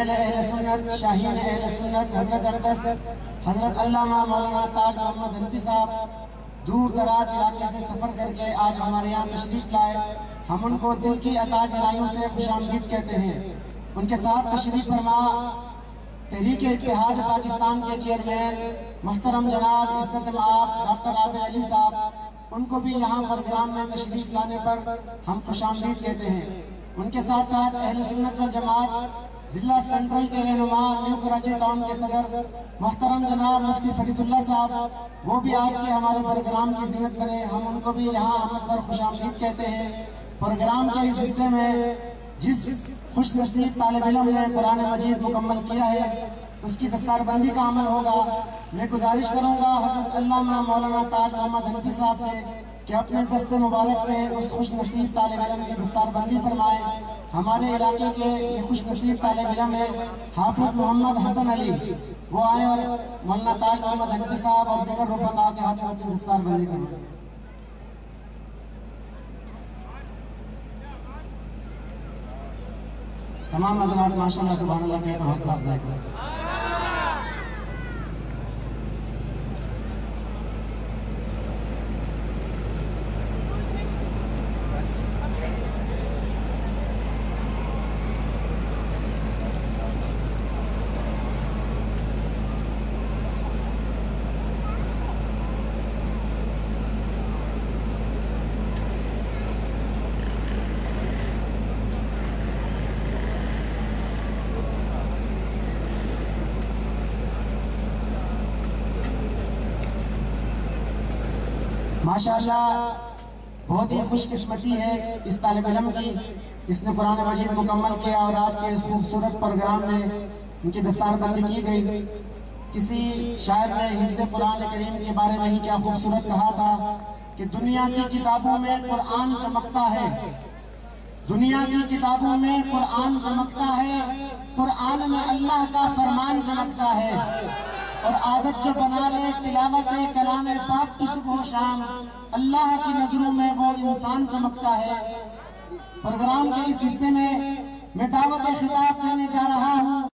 General अहले सुन्नत, शाहीन अहले सुन्नत हजरत अरदस हजरत अल्लामा मौलाना ताज मोहम्मद हनफी साहब दूर दराज इलाके से सफर करके आज हमारे यहाँ तशरीफ लाए। हम उनको दिल की अता गहराइयों से खुशामदीद कहते हैं। उनके साथ तशरीफ फरमा तहरीक इत्तेहाद पाकिस्तान के चेयरमैन मोहतरम जनाब इज्जत माब डॉक्टर आबिद अली साहब, उनको भी यहाँ प्रोग्राम में तशरीफ लाने पर हम खुशामदीद कहते हैं। उनके साथ साथ अहले सुन्नत वल जमात जिला सेंट्रल के रहनुमा न्यू कराची टाउन के सदर मोहतरम जनाब मुफ्ती फरीदुल्लाह साहब, वो भी आज के हमारे प्रोग्राम की ज़ीनत बने। हम उनको भी यहाँ आमद पर खुशामदीद कहते हैं। प्रोग्राम के इस हिस्से में जिस खुश नसीब तालिब इल्म ने कुरान मजीद मुकम्मल किया है उसकी दस्तारबंदी का अमल होगा। मैं गुजारिश करूंगा हजरत अल्लामा मौलाना ताज मोहम्मद हनफी साहब से कि अपने दस्ते मुबारक से उस खुश नसीब तालिब इल्म की दस्तारबंदी फरमाए। हमारे इलाके के ये खुश नसीब तालिब इल्म है हाफिज मोहम्मद हसन अली, वो आए और मौलाना ताज मोहम्मद हनफी साहब और दीगर रुफका के हाथों अपनी दस्तारबंदी करें। तमाम हज़रात माशाअल्लाह सुभान अल्लाह के हौसला अफजाई करें। माशाअल्लाह बहुत ही खुशकिस्मती है इस तालिब इल्म की, इसने कुरान मजीद मुकम्मल किया और आज के इस खूबसूरत प्रोग्राम में इनकी दस्तारबंदी की गई। किसी शायर ने हिफ्ज़ कुरान करीम के बारे में ही क्या खूबसूरत कहा था कि दुनिया की किताबों में कुरान चमकता है, दुनिया की किताबों में कुरान चमकता है, कुरान में अल्लाह का फरमान चमकता है। और आदत जो बना ले तिलावत कलाम पाक की सुबह शाम, अल्लाह की नजरों में वो इंसान चमकता है। प्रोग्राम के इस हिस्से में मैं दावत खिताब देने जा रहा हूँ।